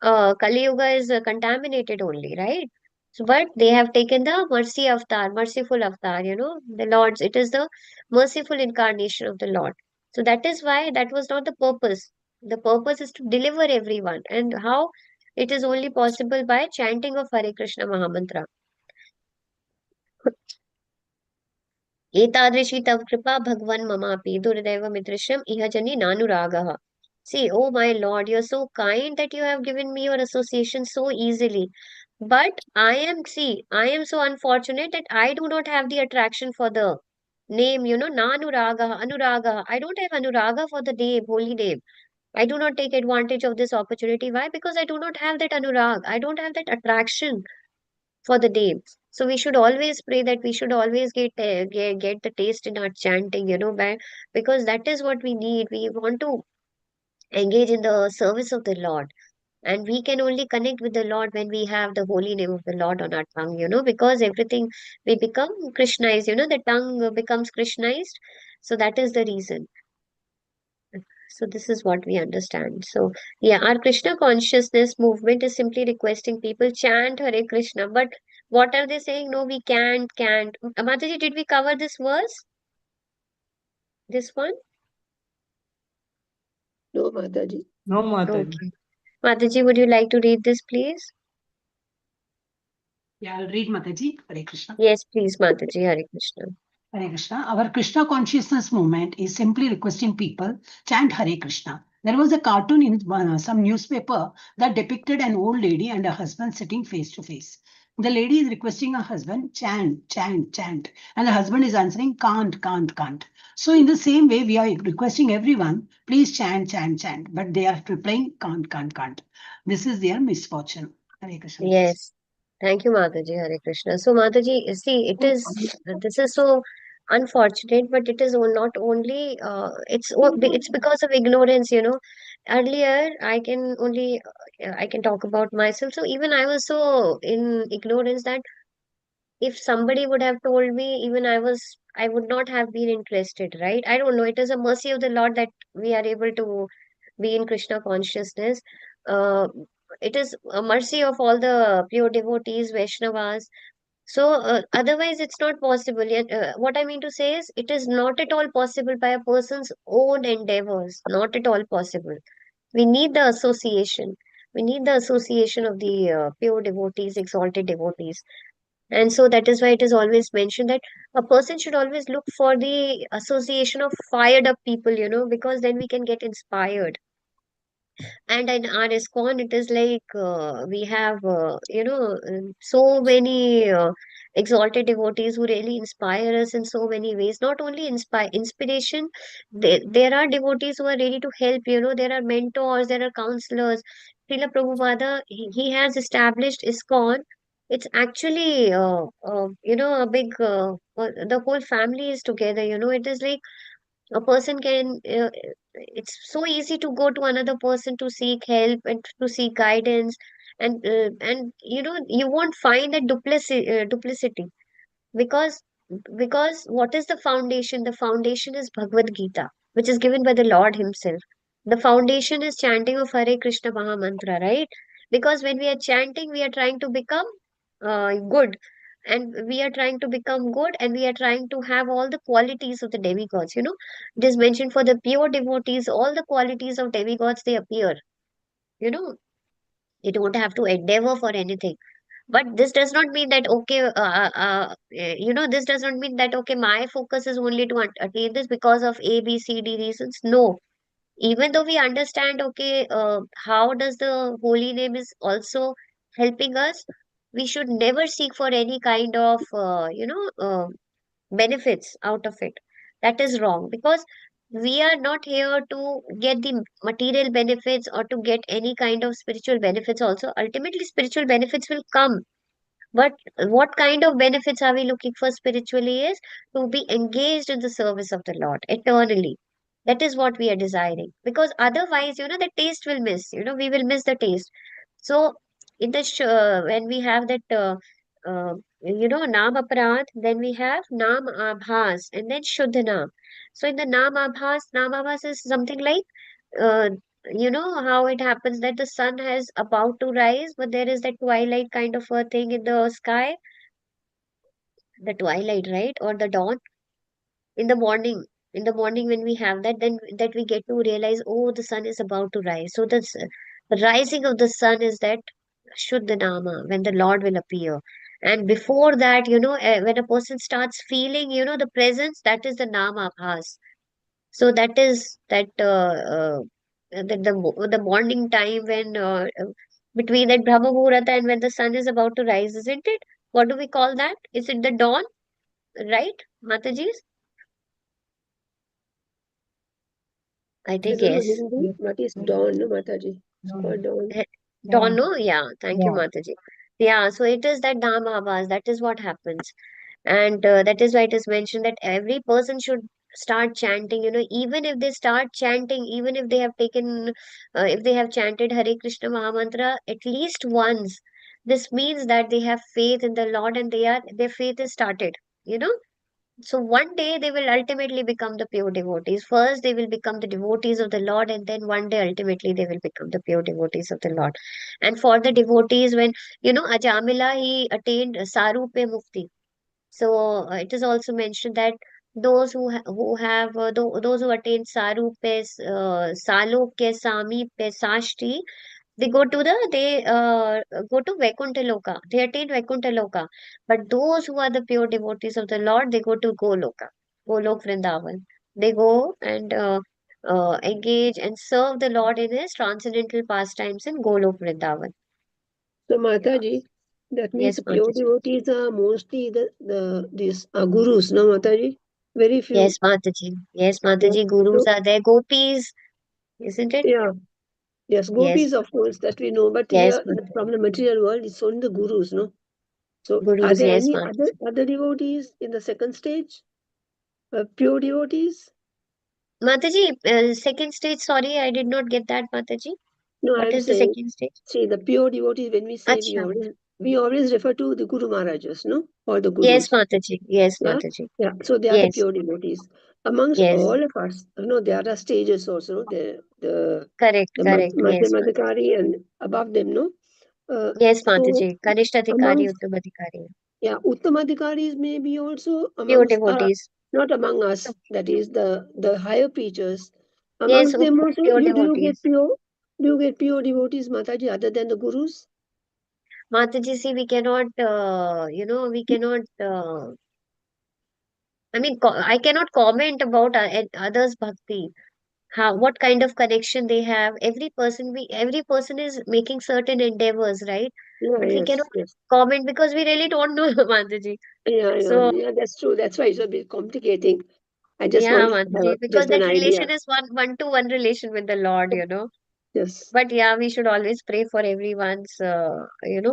Kali Yuga is contaminated only, right? So, but they have taken the mercy avatar, merciful avatar, you know, the Lord's. It is the merciful incarnation of the Lord. So that is why that was not the purpose. The purpose is to deliver everyone. And how? It is only possible by chanting of Hare Krishna Mahamantra. एतादृशी तव कृपा भगवन् ममापि दुर्दैवमिदृशम् इह जनि नानुरागः. See, oh my Lord, you're so kind that you have given me your association so easily. But I am so unfortunate that I do not have the attraction for the name, you know, Nanuraga, Anuraga. I don't have Anuraga for the name, holy name. I do not take advantage of this opportunity. Why? Because I do not have that Anurag. I don't have that attraction for the day. So we should always pray that we should always get the taste in our chanting, you know, because that is what we need. We want to engage in the service of the Lord. And we can only connect with the Lord when we have the holy name of the Lord on our tongue, you know, because everything we become Krishnized, you know, the tongue becomes Krishnized. So that is the reason. So this is what we understand. So yeah, our Krishna consciousness movement is simply requesting people chant Hare Krishna. But what are they saying? No, we can't. Mataji, did we cover this verse? This one? No, Mataji. No Mataji. Okay. Mataji, would you like to read this, please? Yeah, I'll read Mataji. Hare Krishna. Yes, please, Mataji. Hare Krishna. Hare Krishna. Our Krishna consciousness movement is simply requesting people chant Hare Krishna. There was a cartoon in some newspaper that depicted an old lady and a husband sitting face to face. The lady is requesting her husband, chant, chant, chant. And the husband is answering, can't, can't, can't. So, in the same way, we are requesting everyone, please chant, chant, chant. But they are replying, can't, can't, can't. This is their misfortune. Hare Krishna. Yes. Thank you, Mataji. Hare Krishna. So, Mataji, see, this is so unfortunate, but it is not only, it's because of ignorance, Earlier, I can talk about myself. So, even I was so in ignorance that if somebody would have told me, I would not have been interested, right? I don't know. It is a mercy of the Lord that we are able to be in Krishna consciousness. Uh, it is a mercy of all the pure devotees, Vaishnavas. So, otherwise, it's not possible. Yet, what I mean to say is, it is not at all possible by a person's own endeavors. Not at all possible. We need the association. We need the association of the pure devotees, exalted devotees. And so that is why it is always mentioned that a person should always look for the association of fired up people, because then we can get inspired. And in our ISKCON, it is like we have, so many exalted devotees who really inspire us in so many ways. Not only inspiration, there are devotees who are ready to help, there are mentors, there are counselors. Srila Prabhupada, he has established ISKCON. It's actually, a big, the whole family is together, it is like a person can it's so easy to go to another person to seek help and to seek guidance, and you won't find that duplicity, because what is the foundation? The foundation is Bhagavad Gita, which is given by the Lord himself. The foundation is chanting of Hare Krishna Maha Mantra, right? Because when we are chanting, we are trying to become good, and we are trying to become good, and we are trying to have all the qualities of the demigods. It is mentioned for the pure devotees, all the qualities of demigods, they appear. You know, you don't have to endeavor for anything. But this does not mean that, okay, this does not mean that, okay, my focus is only to attain this because of A, B, C, D reasons. No. Even though we understand, okay, how does the holy name is also helping us, we should never seek for any kind of, benefits out of it. That is wrong, because we are not here to get the material benefits or to get any kind of spiritual benefits also. Ultimately, spiritual benefits will come, but what kind of benefits are we looking for spiritually is to be engaged in the service of the Lord eternally. That is what we are desiring. Because otherwise, the taste will miss. We will miss the taste. So, in the when we have that, Naam Aparadh, then we have Naam Abhas, and then Shuddha Naam. So, in the Naam Abhas is something like, uh, how it happens that the sun has about to rise, but there is that twilight kind of a thing in the sky, the twilight, right? Or the dawn in the morning. In the morning, when we have that, then that we get to realize, oh, the sun is about to rise. So the rising of the sun is that Shuddha Nama, when the Lord will appear. And before that, when a person starts feeling, the presence, that is the Nama Bhas. So that is that the morning time when between that Brahma Muhurta and when the sun is about to rise, isn't it? What do we call that? Is it the dawn, right, Mataji? I I think don't know yes. Hindi. What is dawn, no, Mataji? It's called dawn. Eh, Dawn, no? Yeah, thank you, Yeah. Mataji. Yeah, so it is that Dhamma Abhas, that is what happens. And that is why it is mentioned that every person should start chanting, even if they start chanting, even if they have taken, if they have chanted Hare Krishna Mahamantra at least once, this means that they have faith in the Lord and their faith is started, you know. So one day they will ultimately become the pure devotees. First, they will become the devotees of the Lord, and then one day ultimately they will become the pure devotees of the Lord. And for the devotees, when Ajamila, he attained Sarupe Mukti. So it is also mentioned that who have those who attain Sarupe, Salokya, Samipe, Sashti, They go to Vaikuntha Loka. They attain Vaikuntha Loka. But those who are the pure devotees of the Lord, they go to Goloka, Golok Vrindavan. They go and engage and serve the Lord in his transcendental pastimes in Golok Vrindavan. So Yeah. Mataji, that means Yes, the pure Mataji. devotees are mostly the these gurus, no Mataji? Very few. Yes, Mataji. Yes, Yeah. Mataji. Gurus So are there. Gopis, isn't it? yeah, yes, Yes, gopis of course that we know, but yes, here from Mataji. the material world, it's only the gurus, no? So are Gurus, there yes, any Mataji. other devotees in the second stage? Pure devotees? Mataji, second stage, sorry, I did not get that, Mataji. No, What I'm is the saying, second stage? see, the pure devotees, when we say Acha. we always refer to the Guru Maharajas, no? Or the Yes, Gurus. Mataji. Yes, Yeah? Mataji. Yeah. So they are the Yes, pure devotees. Amongst yes. all of us, there are stages also, no? Correct, correct. Yes, Mataji. Madhyamadhikari and above them, no? Yes, So Mataji. Kanishta Adhikari, amongst, Uttama Adhikari. yeah, Uttamadhikaris may be also Pure amongst, devotees. not among us, that is the higher preachers. Yes, Amongst them also, pure do you get devotees. pure devotees, Mataji, other than the gurus? Mataji, see, we cannot, we cannot, I cannot comment about others' bhakti. How, what kind of connection they have. Every person is making certain endeavors, right? Yeah, But we cannot yes, yes. comment because we really don't know, Mataji. So, Yeah, that's true. That's why it's a bit complicating. I just yeah, want to Mataji, because get an that idea. relation is one-to-one relation with the Lord. Yes. But yeah, we should always pray for everyone's,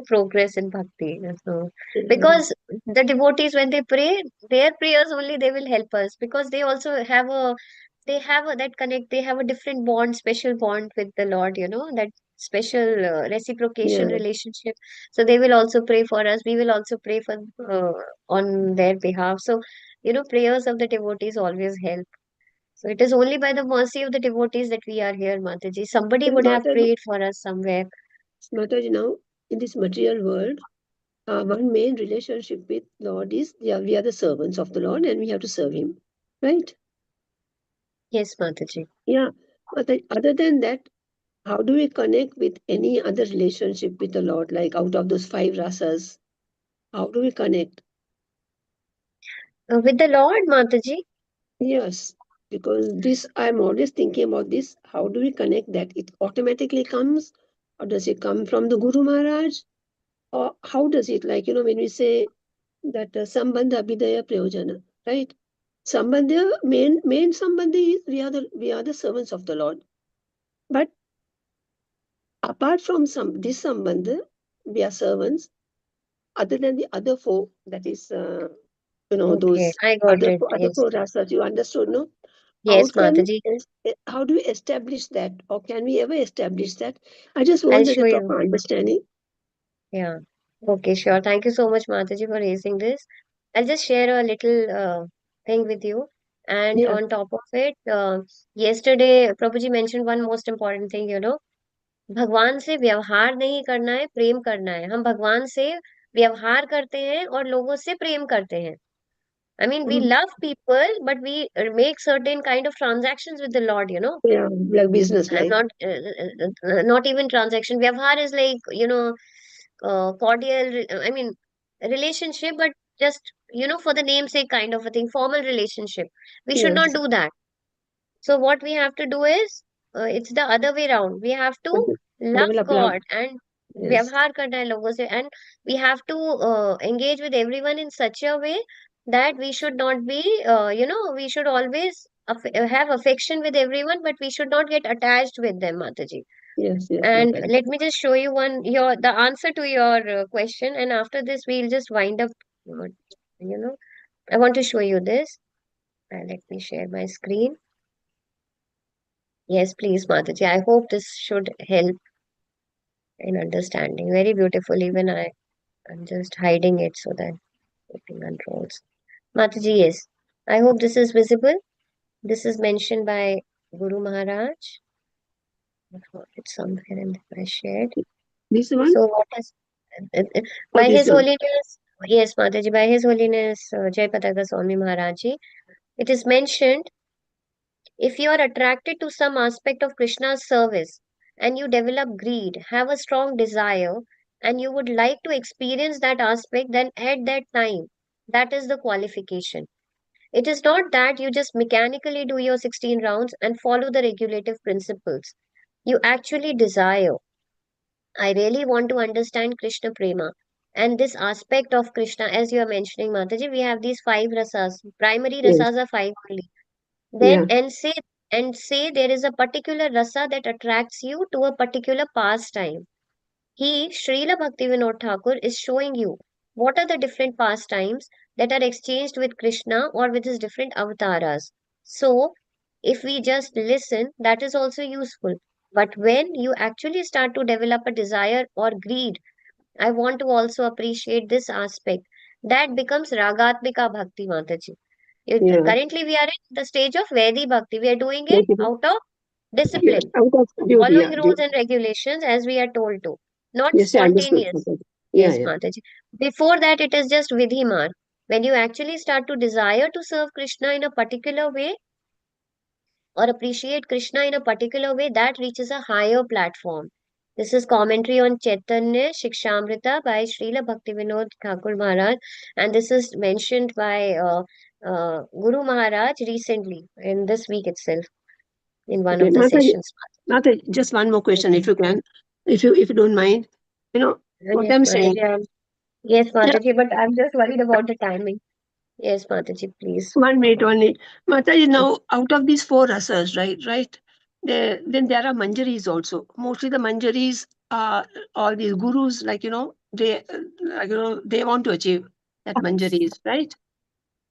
progress in bhakti. So, Yeah, because the devotees, when they pray, their prayers only they will help us because they also that connect, they have a different bond, special bond with the Lord, that special reciprocation yeah. relationship. So they will also pray for us. We will also pray for on their behalf. So, prayers of the devotees always help. So it is only by the mercy of the devotees that we are here, Mataji. Somebody And would have Mataji, prayed for us somewhere. Mataji, now in this material world, one main relationship with Lord is, yeah, we are the servants of the Lord and we have to serve Him, right? Yes, Mataji. Yeah. But other than that, how do we connect with any other relationship with the Lord? Like out of those five rasas, how do we connect? With the Lord, Mataji. Yes, because this, I'm always thinking about this. How do we connect that? It automatically comes, or does it come from the Guru Maharaj? Or how does it, like, when we say that Sambandha Abhidaya Prayojana, right? Sambandha, main Sambandha is we are the servants of the Lord. But apart from this Sambandha, we are servants, other than the other four, that is, Okay, those I got it. other Yes. four rasas, you understood, no? How Yes, can Mataji. how do we establish that, or can we ever establish that? I just I'll wanted a show you. proper understanding. Yeah. Okay, sure. Thank you so much, Mataji, for raising this. I'll just share a little thing with you. And Yeah, on top of it, yesterday, Prabhuji mentioned one most important thing. भगवान से व्यवहार नहीं करना है, प्रेम करना है. हम भगवान से व्यवहार करते हैं और लोगों से प्रेम करते हैं. I mean, we mm, love people, but we make certain kind of transactions with the Lord. yeah, like business, I'm like, not even transaction. Vyavhar is like, cordial, I mean, relationship, but just, for the namesake kind of a thing, formal relationship. We should not yes, do that. So what we have to do is, it's the other way around. We have to love develop love. God and Yes, व्यवहार करना है लोगों से, and we have to engage with everyone in such a way that we should not be, we should always have affection with everyone, but we should not get attached with them, Mataji. yes, And Mataji. let me just show you the answer to your question, and after this we'll just wind up. uh, You know, I want to show you this. Let me share my screen. Yes, please, Mataji. I hope this should help in understanding. Very beautiful. Even I'm just hiding it so that it controls. Mataji, yes. I hope this is visible. This is mentioned by Guru Maharaj. I thought it's somewhere in I shared. This one So what is uh, uh, or by this His one? Holiness? Yes, Mataji. By His Holiness Jai Pataka Swami Maharaji. It is mentioned if you are attracted to some aspect of Krishna's service, and you develop greed, have a strong desire, and you would like to experience that aspect, then at that time, that is the qualification. It is not that you just mechanically do your 16 rounds and follow the regulative principles. You actually desire. I really want to understand Krishna Prema. And this aspect of Krishna, as you are mentioning, Mataji, we have these five rasas. Primary Yes. rasas are five only. Yeah. Then and say there is a particular rasa that attracts you to a particular pastime. He, Srila Bhaktivinoda Thakur, is showing you what are the different pastimes that are exchanged with Krishna or with his different avatars. So, if we just listen, that is also useful. But when you actually start to develop a desire or greed, I want to also appreciate this aspect. That becomes Ragatmika Bhakti, Mataji. Yeah. Currently, we are in the stage of Vedi Bhakti. We are doing it Thank you. out of Yeah. discipline, Out of duty. following Yeah. rules and regulations as we are told to, not Yes, I understood. spontaneous. Yeah. Yes, Yeah. Mataji. Before that, it is just Vidhimar. When you actually start to desire to serve Krishna in a particular way or appreciate Krishna in a particular way, that reaches a higher platform. This is commentary on Chaitanya Shikshamrita by Srila Bhaktivinoda Thakur Maharaj, and this is mentioned by Guru Maharaj recently in this week itself in one Okay. of the sessions. Mataji, just one more question, if Okay. you can, if you don't mind. You know what Yes, I'm saying. Mataji. Yes, Yeah. Mataji, but I'm just worried about the timing. Yes, Mataji, please. 1 minute only. Mataji, Yes. now out of these four rasas, right? Then there are manjaris also. Mostly the manjaris are all these gurus, they want to achieve that manjaris, right?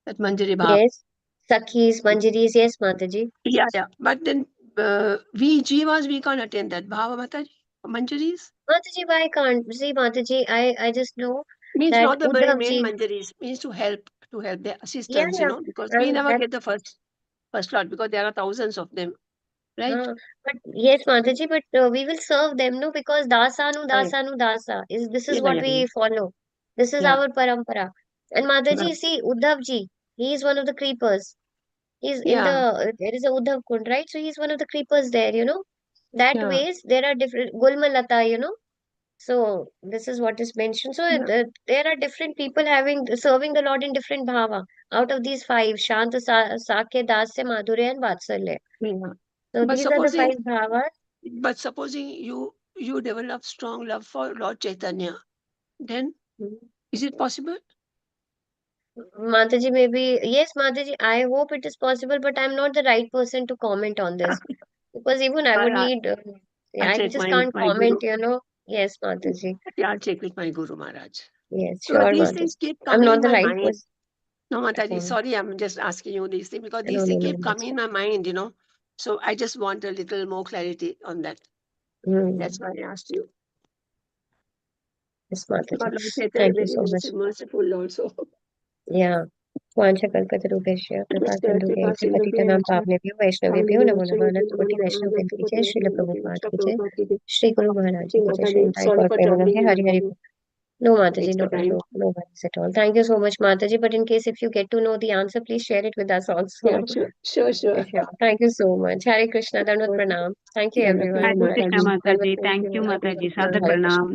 That manjari bhav. Yes, Sakhis, Manjaris, yes, Mataji. Yeah, yeah. But then we jivas, we can't attain that bhava, Mataji. Manjaris Mataji, why can't? See, Mataji, I just know means that not the very main Uddhavji, manjaris, means to help their yeah, assistance, yeah, because we never that, get the first lot because there are thousands of them, right? but yes, Mataji, but we will serve them, no, because Dasanu, Correct. Dasanu, Dasa is this is Yeah, what yeah, we follow. This is yeah. our parampara. And Yeah. Mataji, see, Uddhavji, he is one of the creepers. He's in Yeah. there is a Uddhav Kund, right? So he's one of the creepers there, That Yeah. ways there are different Gulmalata. So this is what is mentioned. So Yeah. there are different people serving the Lord in different bhava. Out of these five, Shanta, Sakya, Dasya, Madhurya, and Vatsalya. Yeah. So But these are the supposing, five bhavas. but supposing you develop strong love for Lord Chaitanya, then is it possible? Mataji, maybe yes, Mataji. I hope it is possible, but I'm not the right person to comment on this because even I would I'll, need. I'll I check just my can't my comment. guru. Yes, Mataji. Yeah, I'll check with my guru Maharaj. Yes, Because sure, these Mataji. things keep I'm coming not in the my right mind. person. No, Mataji, Um, sorry, I'm just asking you these things because these no, no, things no, keep that's coming in my mind. So I just want a little more clarity on that. That's Hmm. why I asked you. Yes, Mataji. But Lord Chaitanya is Thank you very so much. merciful also. Yeah. वाञ्छकल्पतरुभ्यश्च कृपा Kripa सिन्धुभ्यश्च Sindhu पतितनां पावनेभ्यो वैष्णवेभ्यो नमो नमः अनंत कोटि वैष्णव वृंद की जय श्रील प्रभुपाद की जय श्री गुरु महाराज जी की जय Shri Mataji, Nitai sorry Gaur for Premanand troubling है you हरि हरि बोल. No, Mataji, extra no, time. no worries at all. Thank you so much, Mataji. But in case if you get to know the answer, please share it with us also. Yeah, sure. Sure. Thank you so much. Hare Krishna, Dandavat Pranam. Thank you, Dandavat everyone. Hare Pranam, Hare Krishna Mataji. Krishna. Mataji. Sarva Thank Thank you, you. Mataji. Hare Sadhu Krishna. Pranam.